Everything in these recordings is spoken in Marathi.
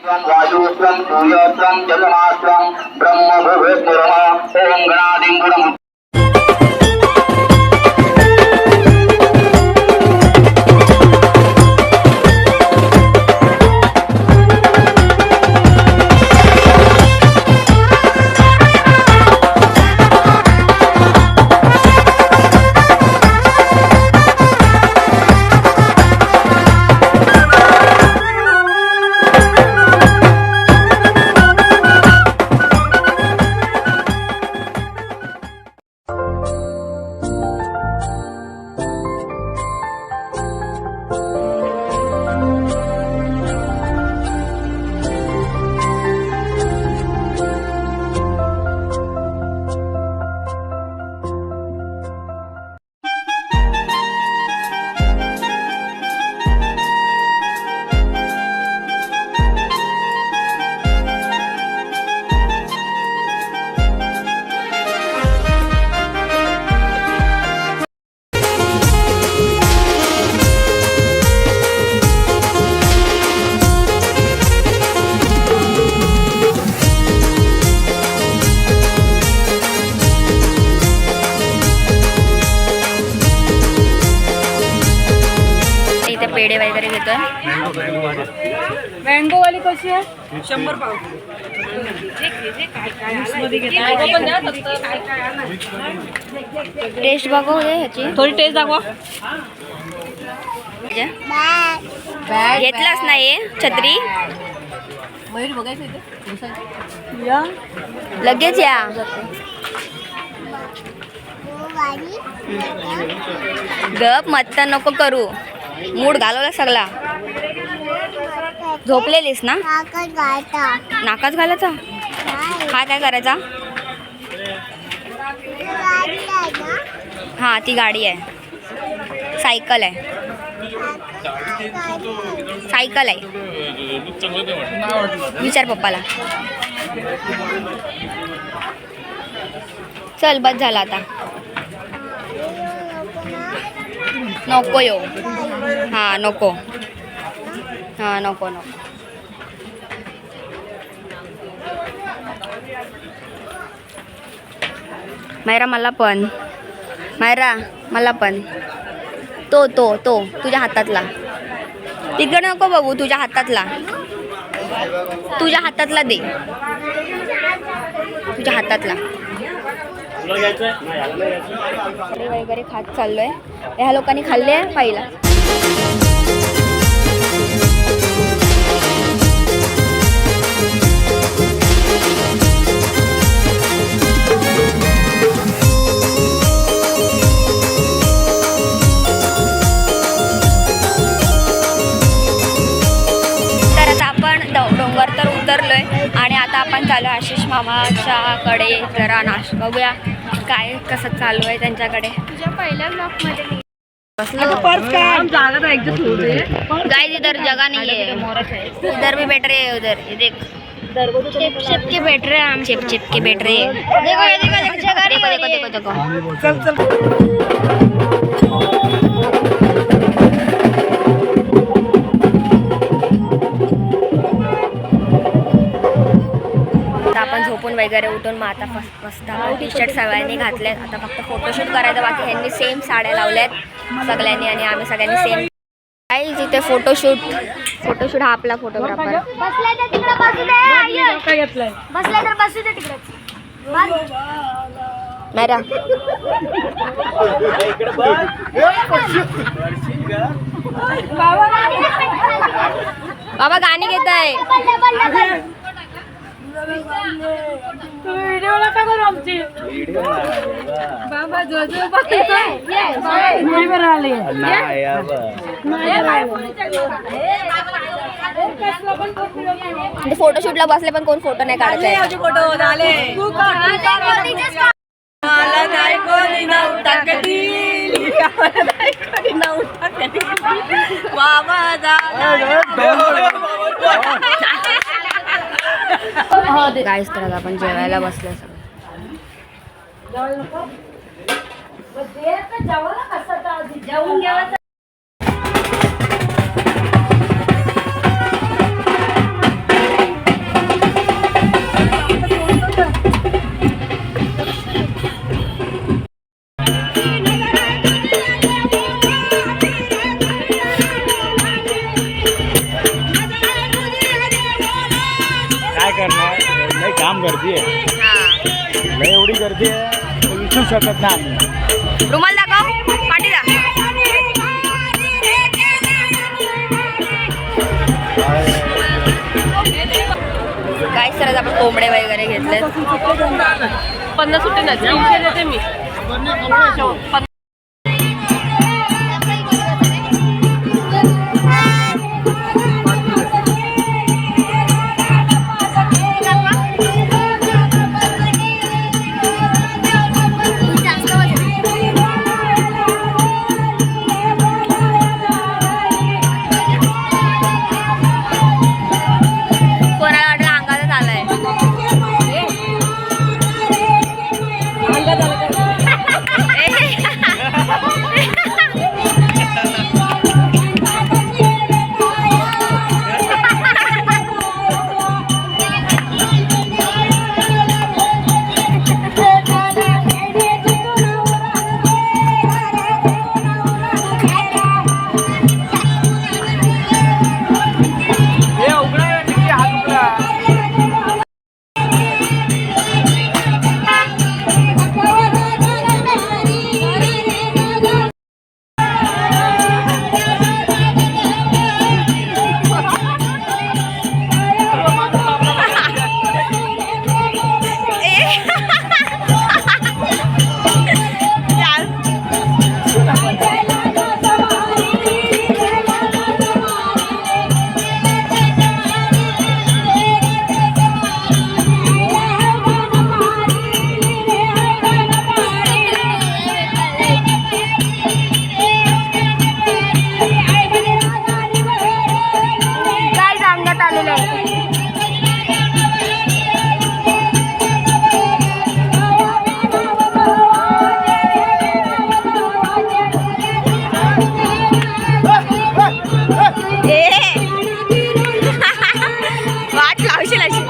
वायुस्वं सूर्यस्वं जगमास्वं ब्रह्म भुवस्वरः ओम गणाधिं गुणम् पेढे वगैरे घेतोय. मँगो वाली कशी आहे? 100 पाव. टेस्ट बघू दे ह्याची, थोडी टेस्ट दाखवा. घेतलाच नाही छत्री. मयूर बघायचं लगेच या. गप मत्त नको करू, मूड घालवला सगळा. झोपलेलीस ना? नाकात घालायचा. हा काय करायचा? हा ती गाडी आहे, सायकल आहे. सायकल आहे, विचार पप्पाला. चल बस झाला आता. नको यो. हा नको. हा नको नको. मायरा मला पण. मायरा मला पण. तो तो तो तुझ्या हातातला. तिकडे नको बघू, तुझ्या हातातला. तुझ्या हातातला दे. तुझ्या हातातला. वगैरे खात चाललोय. ह्या लोकांनी खाल्ले पहिला. तर आता आपण डोंगर तर उतरलोय आणि आता आपण चालू आशिष मामाच्या कडे. जरा नाश्ता बघूया काय कसं चालू आहे त्यांच्याकडे. तुझ्या पहिल्या ब्लॉकमध्ये गाइस इधर जगह नहीं है, इधर भी बैठ रहे हैं. उधर ये देख, चिप के बैठ रहे हैं हम. चिप के बैठ रहे हैं. देखो ये देखो जगह नहीं. देखो देखो चल चल. आपण झोपून वगैरे उठून मग आता मस्त टी शर्ट सगळ्यांनी घातलेत. आता फक्त फोटोशूट करायचं बाकी. ह्यांनी सेम साड्या लावल्यात सगळ्यांनी आणि आम्ही सगळ्यांनी सेम. काही जिथे फोटोशूट हा आपला फोटोग्राफर. मॅरा बाबा गाणी घेत आहे. व्हिडिओ नका करू आमची. बाबा जो फोटोशूटला बसले पण कोण फोटो नाही काढायचे. फोटो झाले. गाईस तर आपण जेवायला बसलो सगळं. जाम गर्दी आहे. हा लय एवढी गर्दी आहे विचारू शकत नाही आम्ही. रुमाल दाखव पाटीला. काय सर आपण कोंबडे वगैरे घेतले. 50 सुट्टे नाही देते मी. कोणाला वाटलं अंगातच आलाय. काय सांगण्यात आलेलं आहे. वाट लावशील अशी.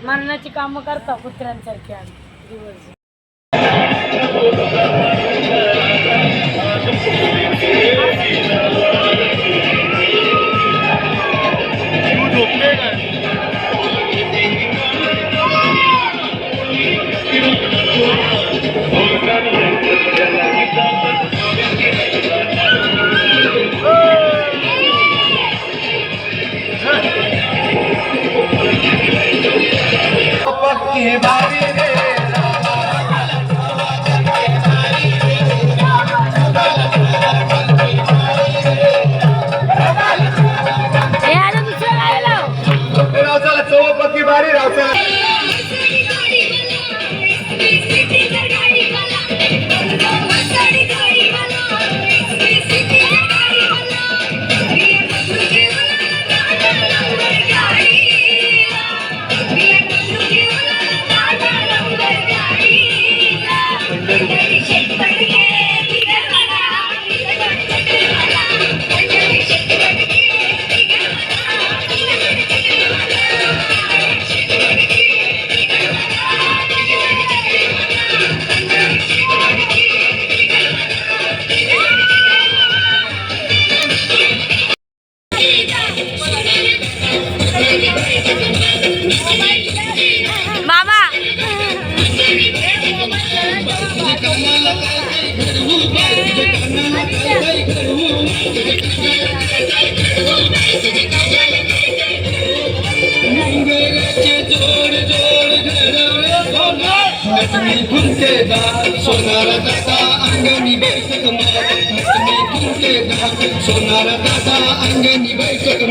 मरणाची कामं करता कुत्र्यांसारखी आम्ही दिवस. मामा सोनारा दादा अंगणी बैठक सोनारा दादा अंगणी बैठक